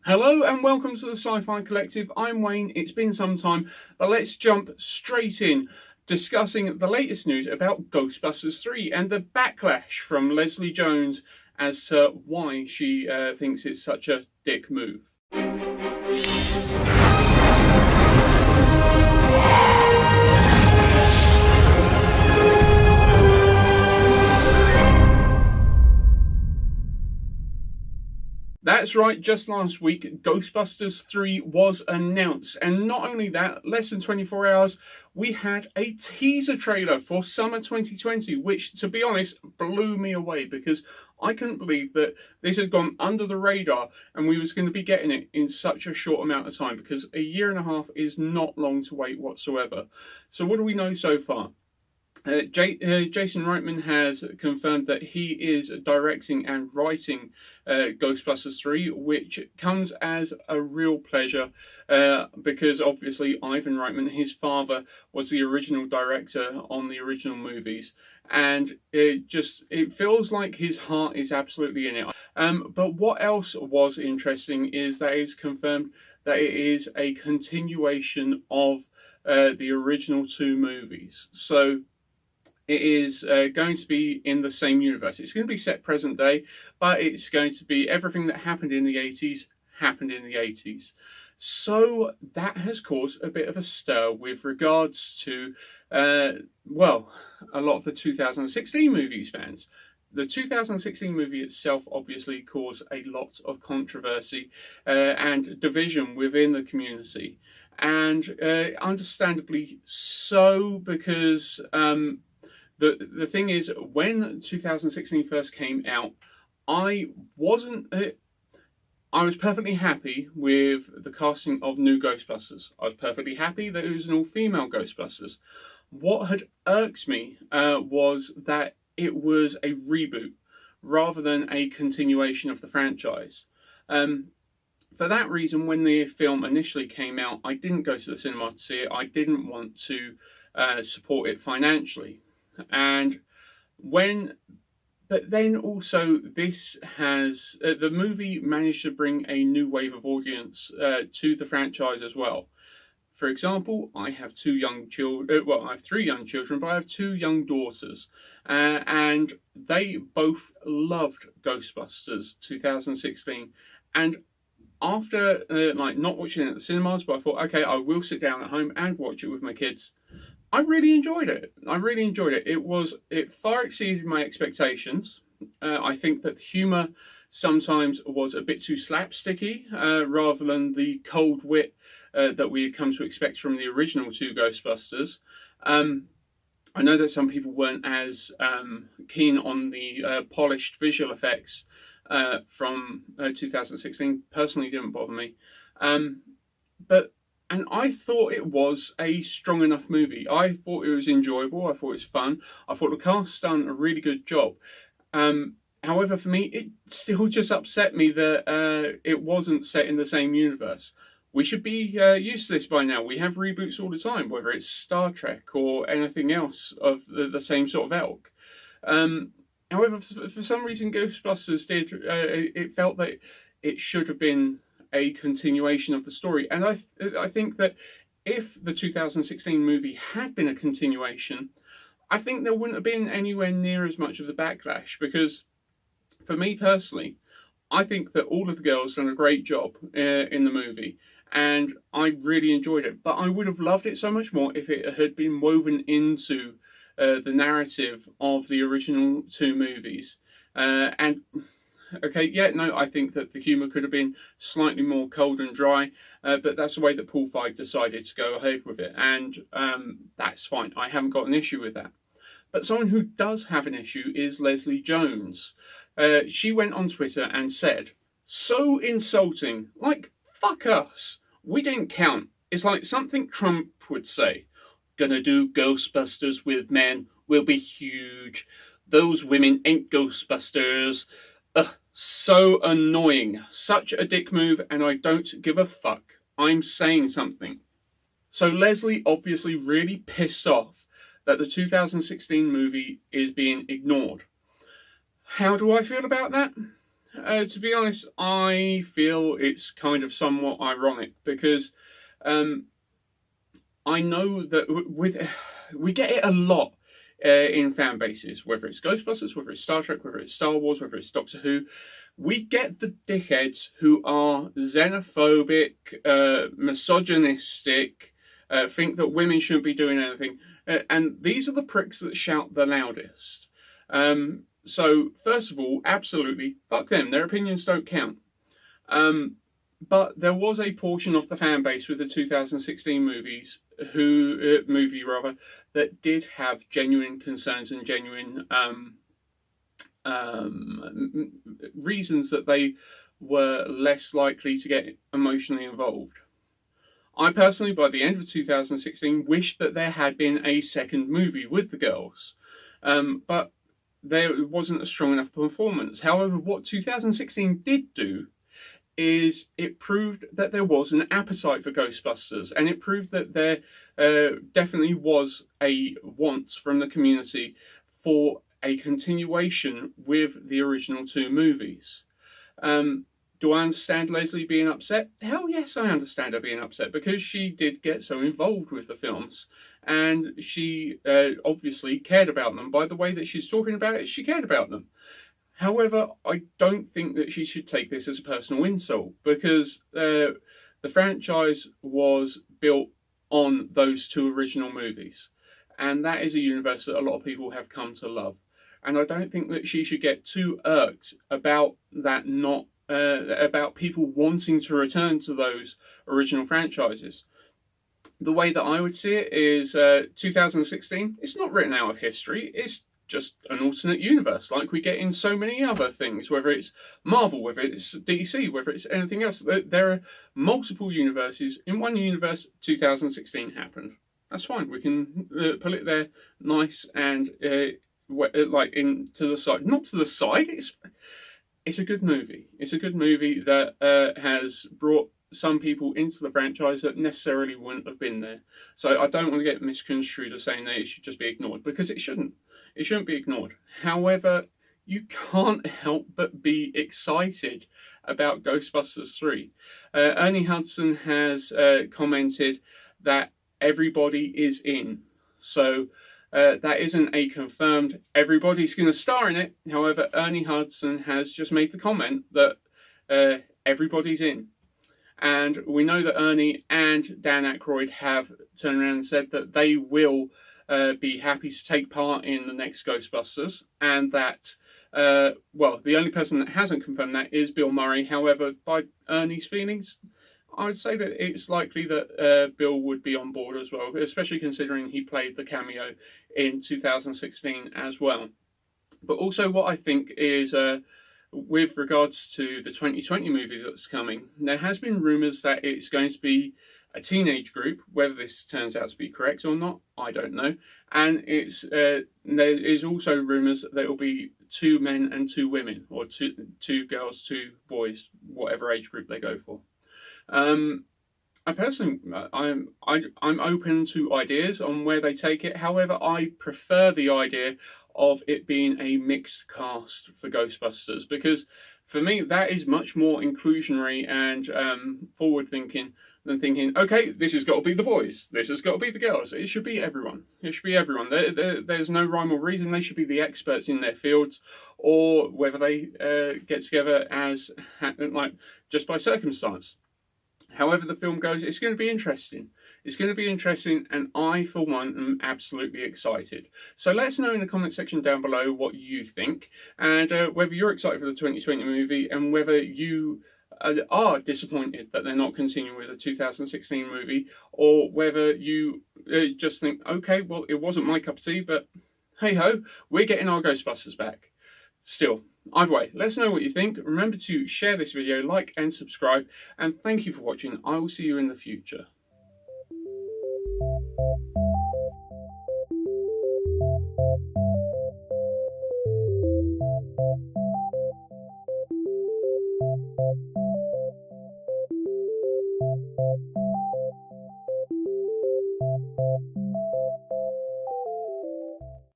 Hello and welcome to the Sci-Fi Collective. I'm Wayne. It's been some time, but let's jump straight in, discussing the latest news about Ghostbusters 3 and the backlash from Leslie Jones as to why she thinks it's such a dick move. That's right, just last week, Ghostbusters 3 was announced. And not only that, less than 24 hours, we had a teaser trailer for summer 2020, which, to be honest, blew me away because I couldn't believe that this had gone under the radar and we was going to be getting it in such a short amount of time, because a year and a half is not long to wait whatsoever. So what do we know so far? Jason Reitman has confirmed that he is directing and writing Ghostbusters 3, which comes as a real pleasure because obviously Ivan Reitman, his father, was the original director on the original movies, and it feels like his heart is absolutely in it. But what else was interesting is that it's confirmed that it is a continuation of the original two movies. So it is going to be in the same universe. It's going to be set present day, but it's going to be everything that happened in the 80s happened in the 80s. So that has caused a bit of a stir with regards to, a lot of the 2016 movies fans. The 2016 movie itself obviously caused a lot of controversy and division within the community. And understandably so, because the thing is, when 2016 first came out, I was perfectly happy with the casting of new Ghostbusters. I was perfectly happy that it was an all-female Ghostbusters. What had irked me was that it was a reboot rather than a continuation of the franchise. For that reason, when the film initially came out, I didn't go to the cinema to see it. I didn't want to support it financially. But then also this has, the movie managed to bring a new wave of audience to the franchise as well. For example, I have two young children, I have three young children, but I have two young daughters, and they both loved Ghostbusters 2016. And after not watching it at the cinemas, but I thought, okay, I will sit down at home and watch it with my kids. I really enjoyed it. It far exceeded my expectations. I think that the humour sometimes was a bit too slapsticky, rather than the cold wit that we had come to expect from the original two Ghostbusters. I know that some people weren't as keen on the polished visual effects from 2016. Personally, didn't bother me. And I thought it was a strong enough movie. I thought it was enjoyable. I thought it was fun. I thought the cast done a really good job. However, for me, it still just upset me that it wasn't set in the same universe. We should be used to this by now. We have reboots all the time, whether it's Star Trek or anything else of the same sort of ilk. However, for some reason, Ghostbusters it felt that it should have been a continuation of the story. And I think that if the 2016 movie had been a continuation, I think there wouldn't have been anywhere near as much of the backlash, because for me personally, I think that all of the girls done a great job in the movie, and I really enjoyed it. But I would have loved it so much more if it had been woven into the narrative of the original two movies. I think that the humour could have been slightly more cold and dry, but that's the way that Paul Feig decided to go ahead with it, and that's fine. I haven't got an issue with that. But someone who does have an issue is Leslie Jones. She went on Twitter and said, "So insulting, like, fuck us. We didn't count. It's like something Trump would say. Gonna do Ghostbusters with men, will be huge. Those women ain't Ghostbusters. Ugh, so annoying. Such a dick move, and I don't give a fuck. I'm saying something." So Leslie obviously really pissed off that the 2016 movie is being ignored. How do I feel about that? To be honest, I feel it's kind of somewhat ironic because I know that we get it a lot in fan bases, whether it's Ghostbusters, whether it's Star Trek, whether it's Star Wars, whether it's Doctor Who. We get the dickheads who are xenophobic, misogynistic, think that women shouldn't be doing anything, and these are the pricks that shout the loudest. So, first of all, absolutely, fuck them. Their opinions don't count. But there was a portion of the fan base with the 2016 movie that did have genuine concerns and genuine reasons that they were less likely to get emotionally involved. I personally, by the end of 2016, wished that there had been a second movie with the girls. But there wasn't a strong enough performance. However, what 2016 did do is it proved that there was an appetite for Ghostbusters, and it proved that there definitely was a want from the community for a continuation with the original two movies. Do I understand Leslie being upset? Hell yes, I understand her being upset, because she did get so involved with the films, and she obviously cared about them. By the way that she's talking about it, she cared about them. However, I don't think that she should take this as a personal insult, because the franchise was built on those two original movies, and that is a universe that a lot of people have come to love. And I don't think that she should get too irked about that, not about people wanting to return to those original franchises. The way that I would see it is 2016, it's not written out of history, it's just an alternate universe like we get in so many other things, whether it's Marvel, whether it's DC, whether it's anything else. There are multiple universes. In one universe, 2016 happened. That's fine. We can put it there nice and like in to the side. Not to the side. It's a good movie. It's a good movie that has brought some people into the franchise that necessarily wouldn't have been there. So I don't want to get misconstrued as saying that it should just be ignored, because it shouldn't. It shouldn't be ignored. However, you can't help but be excited about Ghostbusters 3. Ernie Hudson has commented that everybody is in. So that isn't a confirmed everybody's going to star in it. However, Ernie Hudson has just made the comment that everybody's in. And we know that Ernie and Dan Aykroyd have turned around and said that they will be happy to take part in the next Ghostbusters, and that, well, the only person that hasn't confirmed that is Bill Murray. However, by Ernie's feelings, I would say that it's likely that Bill would be on board as well, especially considering he played the cameo in 2016 as well. But also what I think is, with regards to the 2020 movie that's coming, there has been rumours that it's going to be a teenage group. Whether this turns out to be correct or not, I don't know. And there is also rumours that it will be 2 men and 2 women, or two girls, 2 boys, whatever age group they go for. I personally, I'm open to ideas on where they take it. However, I prefer the idea of it being a mixed cast for Ghostbusters, because for me that is much more inclusionary and forward thinking than thinking, okay, this has got to be the boys, this has got to be the girls. It should be everyone. It should be everyone. There's no rhyme or reason. They should be the experts in their fields, or whether they get together as like just by circumstance. However the film goes, it's going to be interesting. It's going to be interesting, and I, for one, am absolutely excited. So let us know in the comment section down below what you think, and whether you're excited for the 2020 movie, and whether you are disappointed that they're not continuing with the 2016 movie, or whether you just think, okay, well, it wasn't my cup of tea, but hey-ho, we're getting our Ghostbusters back. Still, either way, let us know what you think. Remember to share this video, like and subscribe, and thank you for watching. I will see you in the future.